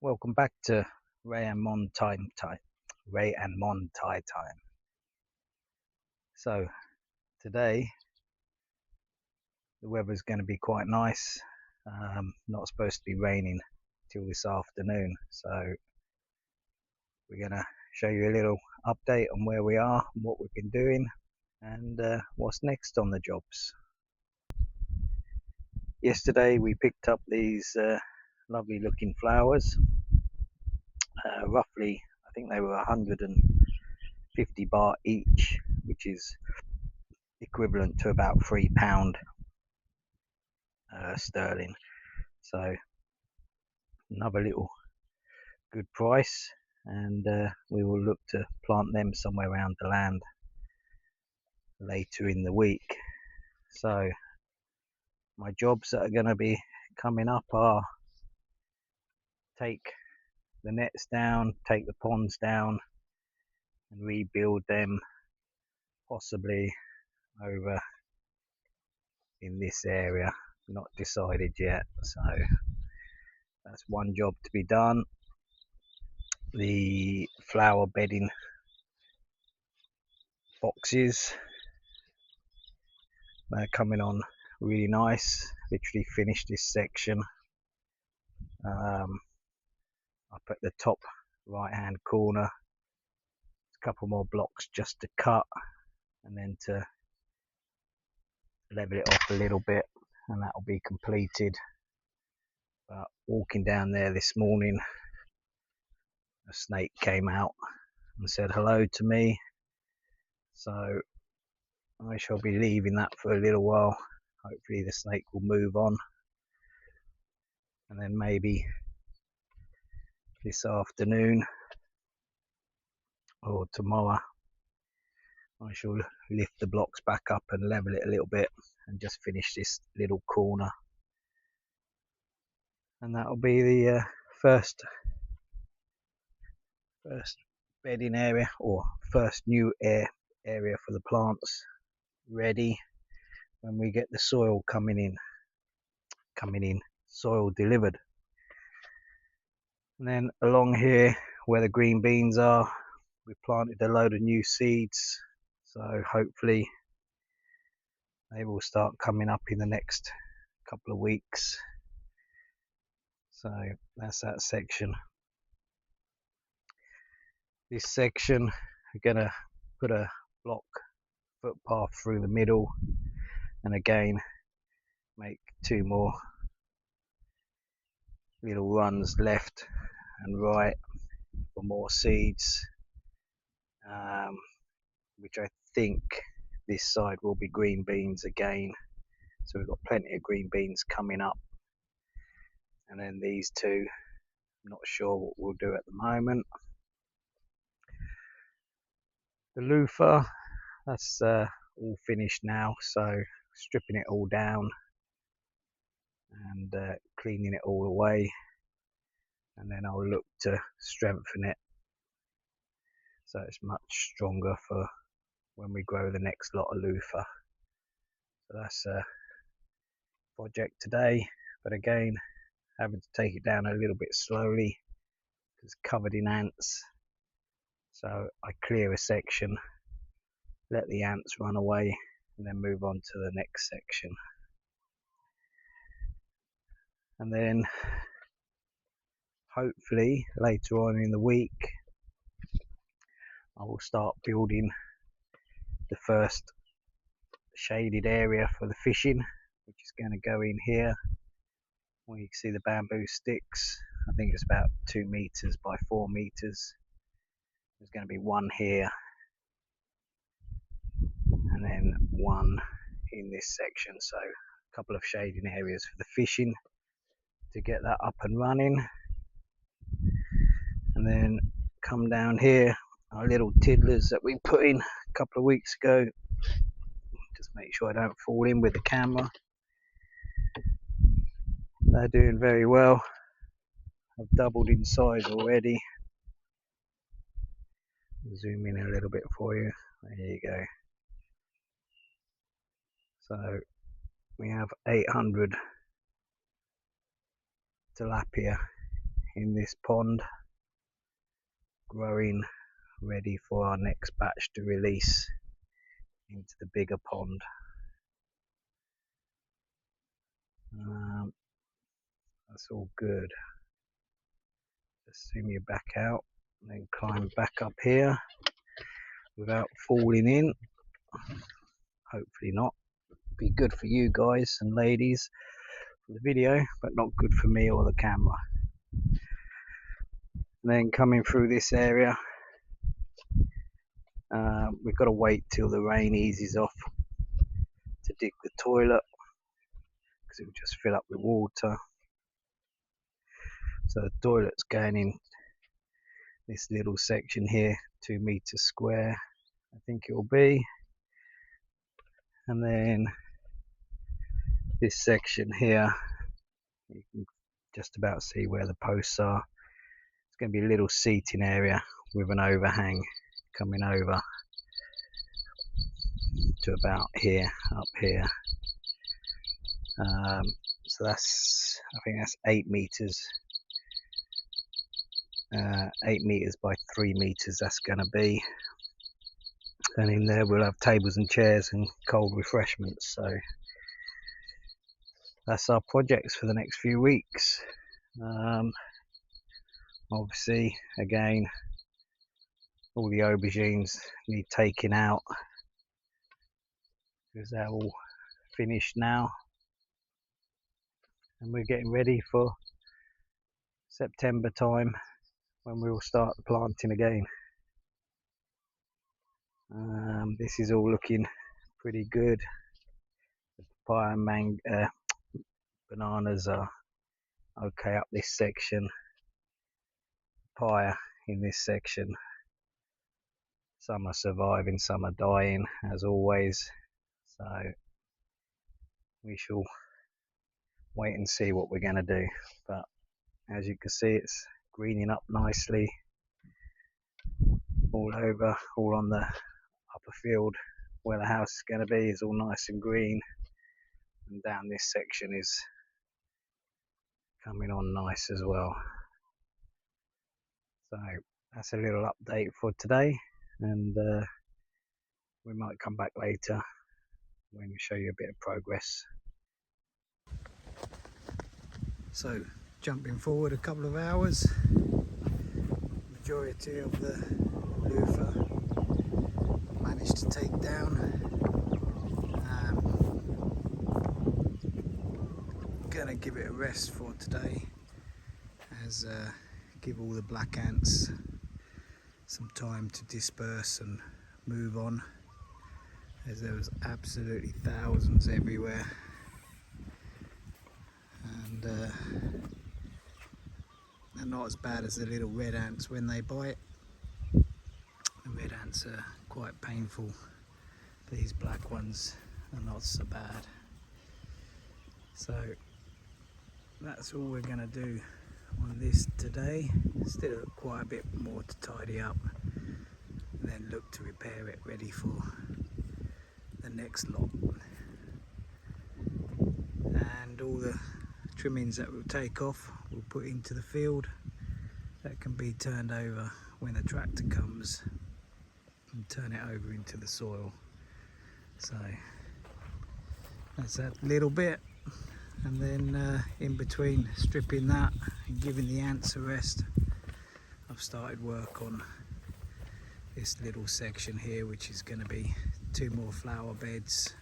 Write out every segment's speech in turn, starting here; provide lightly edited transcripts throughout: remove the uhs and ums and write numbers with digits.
Welcome back to Ray and Mon time. Ray and Mon time. So today the weather's going to be quite nice. Not supposed to be raining till this afternoon. So we're going to show you a little update on where we are, and what we've been doing, and what's next on the jobs. Yesterday we picked up these lovely looking flowers. Roughly, I think they were 150 baht each, which is equivalent to about £3 sterling. So another little good price, and we will look to plant them somewhere around the land later in the week. So my jobs that are going to be coming up are take the nets down, take the ponds down, and rebuild them, possibly over in this area. Not decided yet, so that's one job to be done. The flower bedding boxes, they're coming on really nice. Literally finished this section up at the top right hand corner. A couple more blocks just to cut, and then to level it off a little bit, and that will be completed. But walking down there this morning, a snake came out and said hello to me, so I shall be leaving that for a little while. Hopefully the snake will move on, and then maybe this afternoon or tomorrow I shall lift the blocks back up and level it a little bit and just finish this little corner, and that will be the first bedding area, or first new area for the plants, ready when we get the soil coming in, soil delivered. And then along here where the green beans are, we planted a load of new seeds, so hopefully they will start coming up in the next couple of weeks. So that's that section. This section, we're gonna put a block footpath through the middle, and again make two more little runs left and right for more seeds, which I think this side will be green beans again. So we've got plenty of green beans coming up, and then these two, I'm not sure what we'll do at the moment. The loofah, that's all finished now, so stripping it all down and cleaning it all away, and then I'll look to strengthen it so it's much stronger for when we grow the next lot of loofah. So that's a project today, but again having to take it down a little bit slowly because it's covered in ants. So I clear a section, let the ants run away, and then move on to the next section. And then hopefully later on in the week I will start building the first shaded area for the fishing, which is going to go in here where you can see the bamboo sticks. I think it's about 2 meters by 4 meters. There's going to be one here and then one in this section, so a couple of shading areas for the fishing to get that up and running. And then come down here, our little tiddlers that we put in a couple of weeks ago, just make sure I don't fall in with the camera. They're doing very well. I've doubled in size already. Zoom in a little bit for you. There you go. So we have 800 tilapia in this pond, growing, ready for our next batch to release into the bigger pond. That's all good. Just zoom you back out and then climb back up here without falling in. Hopefully not. Be good for you guys and ladies for the video, but not good for me or the camera. And then coming through this area, we've got to wait till the rain eases off to dig the toilet, because it will just fill up with water. So the toilet's going in this little section here, 2 meters square I think it will be, and then this section here, you can just about see where the posts are. It's going to be a little seating area with an overhang coming over to about here, up here. So that's, I think that's 8 meters, 8 meters by 3 meters that's going to be. And in there we'll have tables and chairs and cold refreshments. So that's our projects for the next few weeks. Obviously, again, all the aubergines need taking out because they're all finished now, and we're getting ready for September time when we will start the planting again. This is all looking pretty good. The papaya and bananas are okay up this section. Papaya in this section, some are surviving, some are dying as always, so we shall wait and see what we're going to do. But as you can see, it's greening up nicely all over, all on the upper field where the house is going to be is all nice and green, and down this section is coming on nice as well. So that's a little update for today, and we might come back later when we show you a bit of progress. So jumping forward a couple of hours, majority of the loofah managed to take down. Gonna give it a rest for today, as give all the black ants some time to disperse and move on, as there was absolutely thousands everywhere. And they're not as bad as the little red ants when they bite. The red ants are quite painful. These black ones are not so bad. So that's all we're going to do on this today. Still quite a bit more to tidy up, and then look to repair it ready for the next lot. And all the trimmings that we'll take off, we'll put into the field. That can be turned over when the tractor comes and turn it over into the soil. So that's that little bit, and then in between stripping that and giving the ants a rest, I've started work on this little section here, which is going to be 2 more flower beds,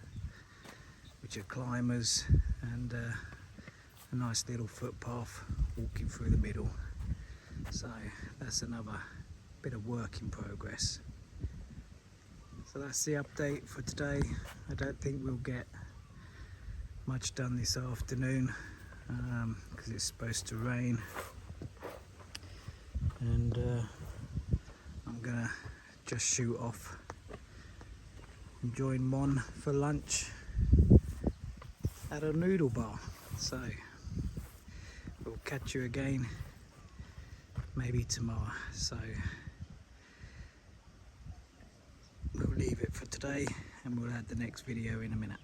which are climbers, and a nice little footpath walking through the middle. So that's another bit of work in progress. So that's the update for today. I don't think we'll get much done this afternoon because it's supposed to rain, and I'm gonna just shoot off and join Mon for lunch at a noodle bar. So we'll catch you again maybe tomorrow. So we'll leave it for today, and we'll add the next video in a minute.